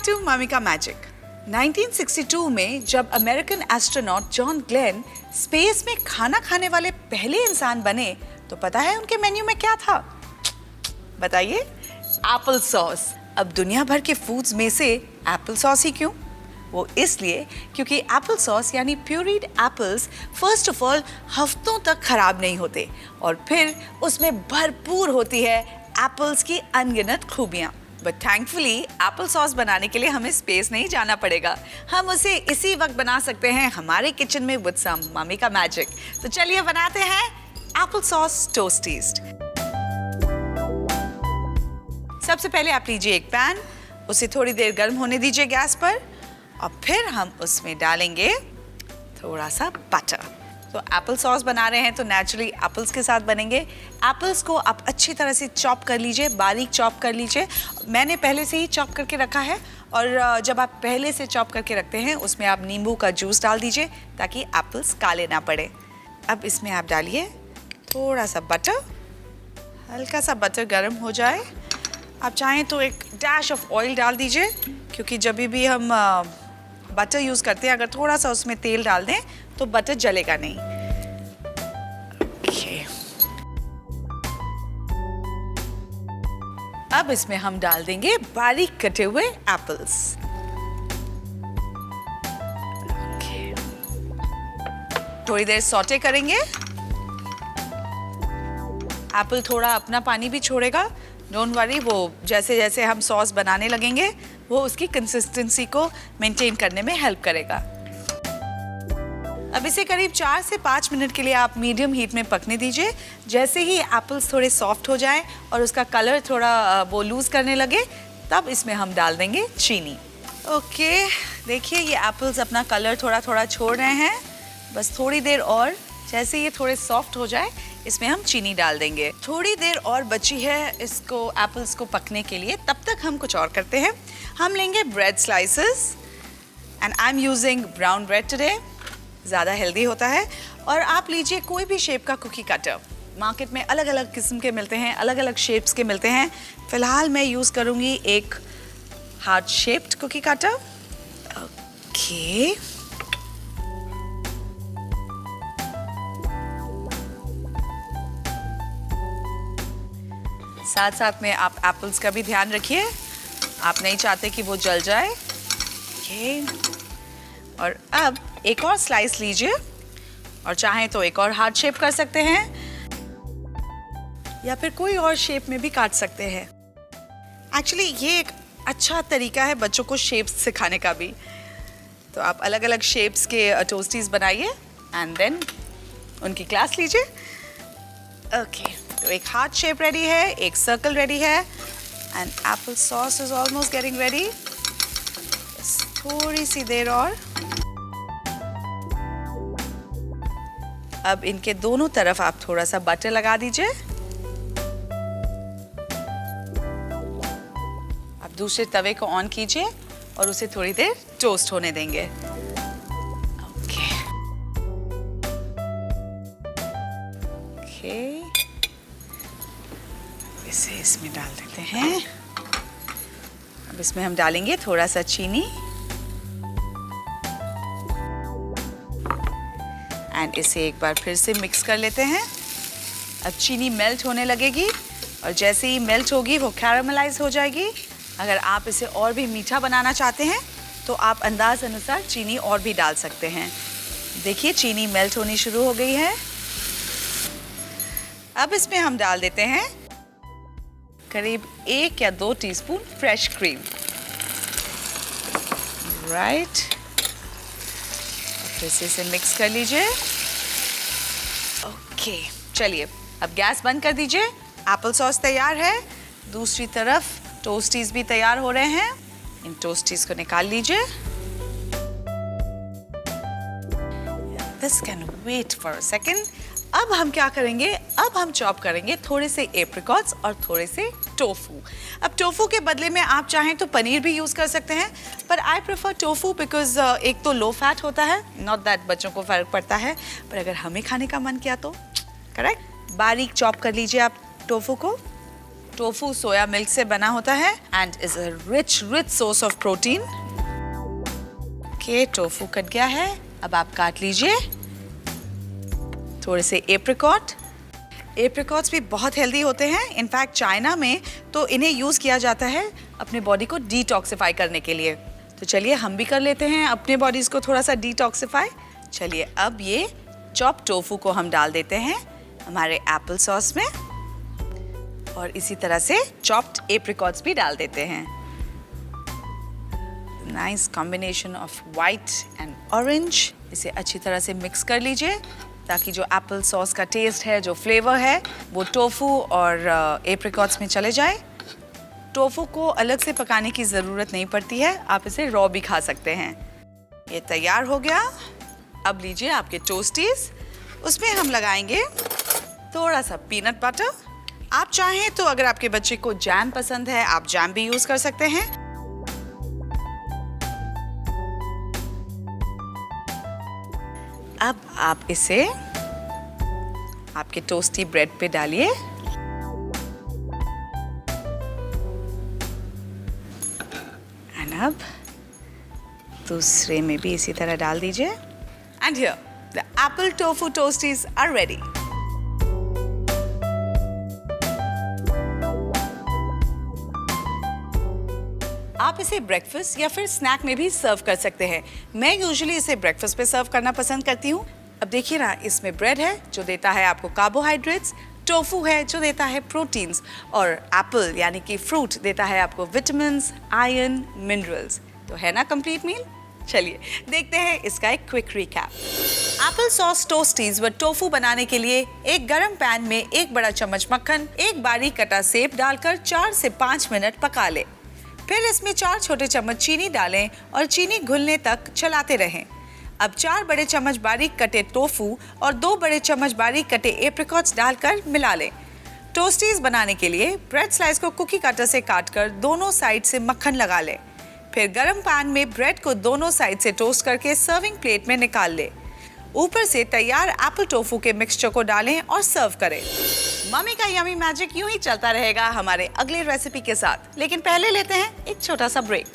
To mummy का magic. 1962 में जब American astronaut John Glenn space में खाना खाने वाले पहले इंसान बने, तो पता है उनके मेन्यू में क्या था? बताइए। Apple sauce. अब दुनिया भर के फूड्स में से एप्पल सॉस ही क्यों? वो इसलिए क्योंकि एप्पल सॉस यानी प्यूरीड एप्पल्स फर्स्ट ऑफ ऑल हफ्तों तक खराब नहीं होते, और फिर उसमें भरपूर होती है एप्पल्स की अनगिनत खूबियाँ। बट थैंकफुली एप्पल सॉस बनाने के लिए हमें स्पेस नहीं जाना पड़ेगा, हम उसे इसी वक्त बना सकते हैं हमारे किचन में विद सम मम्मी का मैजिक। तो चलिए बनाते हैं एप्पल सॉस टोस्टीज। सबसे पहले आप लीजिए एक पैन, उसे थोड़ी देर गर्म होने दीजिए गैस पर, और फिर हम उसमें डालेंगे थोड़ा सा बटर। तो एप्पल सॉस बना रहे हैं तो नेचुरली एप्पल्स के साथ बनेंगे। एप्पल्स को आप अच्छी तरह से चॉप कर लीजिए, बारीक चॉप कर लीजिए। मैंने पहले से ही चॉप करके रखा है, और जब आप पहले से चॉप करके रखते हैं उसमें आप नींबू का जूस डाल दीजिए ताकि एप्पल्स काले ना पड़े। अब इसमें आप डालिए थोड़ा सा बटर, हल्का सा बटर गर्म हो जाए, आप चाहें तो एक डैश ऑफ ऑयल डाल दीजिए, क्योंकि जब भी हम बटर यूज़ करते हैं अगर थोड़ा सा उसमें तेल डाल दें तो बटर जलेगा नहीं। अब इसमें हम डाल देंगे बारीक कटे हुए एप्पल्स। थोड़ी देर सौटे करेंगे। एप्पल थोड़ा अपना पानी भी छोड़ेगा, डोंट वरी, वो जैसे जैसे हम सॉस बनाने लगेंगे वो उसकी कंसिस्टेंसी को मेंटेन करने में हेल्प करेगा। अब इसे करीब 4 से 5 मिनट के लिए आप मीडियम हीट में पकने दीजिए। जैसे ही एप्पल्स थोड़े सॉफ्ट हो जाएं और उसका कलर थोड़ा वो लूज करने लगे, तब इसमें हम डाल देंगे चीनी। ओके, देखिए ये एप्पल्स अपना कलर थोड़ा थोड़ा छोड़ रहे हैं, बस थोड़ी देर और, जैसे ये थोड़े सॉफ्ट हो जाए इसमें हम चीनी डाल देंगे। थोड़ी देर और बची है इसको एप्पल्स को पकने के लिए, तब तक हम कुछ और करते हैं। हम लेंगे bread slices, and I am using brown bread today, ज़्यादा हेल्दी होता है। और आप लीजिए कोई भी शेप का कुकी कटर, मार्केट में अलग अलग किस्म के मिलते हैं, अलग अलग शेप्स के मिलते हैं। फ़िलहाल मैं यूज़ करूँगी एक heart shaped cookie cutter. Okay, साथ साथ में आप एप्पल्स का भी ध्यान रखिए, आप नहीं चाहते कि वो जल जाए। ओके, और अब एक और स्लाइस लीजिए, और चाहें तो एक और हार्ट शेप कर सकते हैं, या फिर कोई और शेप में भी काट सकते हैं। एक्चुअली ये एक अच्छा तरीका है बच्चों को शेप्स सिखाने का भी। तो आप अलग अलग शेप्स के टोस्टीज बनाइए एंड देन उनकी क्लास लीजिए। ओके, तो एक हार्ट शेप रेडी है, एक सर्कल रेडी है, and Apple sauce is almost getting ready. थोड़ी सी देर और। अब इनके दोनों तरफ आप थोड़ा सा बटर लगा दीजिए। आप दूसरे तवे को ऑन कीजिए और उसे थोड़ी देर टोस्ट होने देंगे। ओके, इसे इसमें डाल देते हैं। अब इसमें हम डालेंगे थोड़ा सा चीनी, एंड इसे एक बार फिर से मिक्स कर लेते हैं। अब चीनी मेल्ट होने लगेगी, और जैसे ही मेल्ट होगी वो कैरामलाइज हो जाएगी। अगर आप इसे और भी मीठा बनाना चाहते हैं तो आप अंदाज अनुसार चीनी और भी डाल सकते हैं। देखिए चीनी मेल्ट होनी शुरू हो गई है। अब इसमें हम डाल देते हैं करीब 1 या 2 टीस्पून फ्रेश क्रीम। राइट, फिर से इसे मिक्स कर लीजिए। ओके, चलिए अब गैस बंद कर दीजिए। एप्पल सॉस तैयार है, दूसरी तरफ टोस्टीज भी तैयार हो रहे हैं। इन टोस्टीज को निकाल लीजिए। This can wait for a second. अब हम क्या करेंगे, अब हम चॉप करेंगे थोड़े से एप्रिकॉट्स और थोड़े से टोफू। अब टोफू के बदले में आप चाहें तो पनीर भी यूज़ कर सकते हैं, पर आई प्रेफर टोफू बिकॉज एक तो लो फैट होता है, नॉट दैट बच्चों को फ़र्क पड़ता है, पर अगर हमें खाने का मन किया तो। करेक्ट, बारीक चॉप कर लीजिए आप टोफू को। टोफू सोया मिल्क से बना होता है and is a rich source of protein. Okay, tofu cut गया है। अब आप काट लीजिए थोड़े से एप्रिकॉट। एप्रिकॉट्स भी बहुत हेल्दी होते हैं। इनफैक्ट चाइना में तो इन्हें यूज़ किया जाता है अपने बॉडी को डिटॉक्सिफाई करने के लिए। तो चलिए हम भी कर लेते हैं अपने बॉडीज़ को थोड़ा सा डिटॉक्सिफाई। चलिए अब ये चॉप टोफू को हम डाल देते हैं हमारे एप्पल सॉस में और इसी तरह से चॉप्ड एप्रिकॉट्स भी डाल देते हैं। Nice combination of white and orange. इसे अच्छी तरह से मिक्स कर लीजिए ताकि जो एप्पल सॉस का टेस्ट है, जो फ्लेवर है, वो टोफू और एप्रिकॉट्स में चले जाए। टोफू को अलग से पकाने की ज़रूरत नहीं पड़ती है, आप इसे रॉ भी खा सकते हैं। ये तैयार हो गया। अब लीजिए आपके टोस्टीज, उसमें हम लगाएंगे थोड़ा सा पीनट बटर। आप चाहें तो अगर आपके बच्चे को जैम पसंद है, आप जैम भी यूज़ कर सकते हैं। अब आप इसे आपके टोस्टी ब्रेड पे डालिए एंड अब दूसरे में भी इसी तरह डाल दीजिए। And here the apple tofu toasties are ready. आप इसे ब्रेकफास्ट या फिर स्नैक में भी सर्व कर सकते हैं। मैं यूजुअली इसे ब्रेकफास्ट पे सर्व करना पसंद करती हूँ। अब देखिए ना, इसमें ब्रेड है जो देता है आपको कार्बोहाइड्रेट्स, टोफू है जो देता है प्रोटीन्स, और एप्पल यानी कि फ्रूट देता है आपको विटामिन्स, आयरन, मिनरल्स। तो है ना कंप्लीट मील। चलिए देखते हैं इसका एक क्विक रिकैप। एप्पल सॉस टोस्टीज व टोफू बनाने के लिए एक गरम पैन में 1 बड़ा चम्मच मक्खन, 1 बारीक कटा सेब डालकर 4 से 5 मिनट पका ले। फिर इसमें 4 छोटे चम्मच चीनी डालें और चीनी घुलने तक चलाते रहें। अब 4 बड़े चम्मच बारीक कटे टोफू और 2 बड़े चम्मच बारीक कटे एप्रिकॉट्स डालकर मिला लें। टोस्टीज बनाने के लिए ब्रेड स्लाइस को कुकी कटर से काटकर दोनों साइड से मक्खन लगा लें। फिर गरम पैन में ब्रेड को दोनों साइड से टोस्ट करके सर्विंग प्लेट में निकाल लें। ऊपर से तैयार एप्पल टोफू के मिक्सचर को डालें और सर्व करें। मम्मी का यमी मैजिक यूं ही चलता रहेगा हमारे अगले रेसिपी के साथ, लेकिन पहले लेते हैं एक छोटा सा ब्रेक।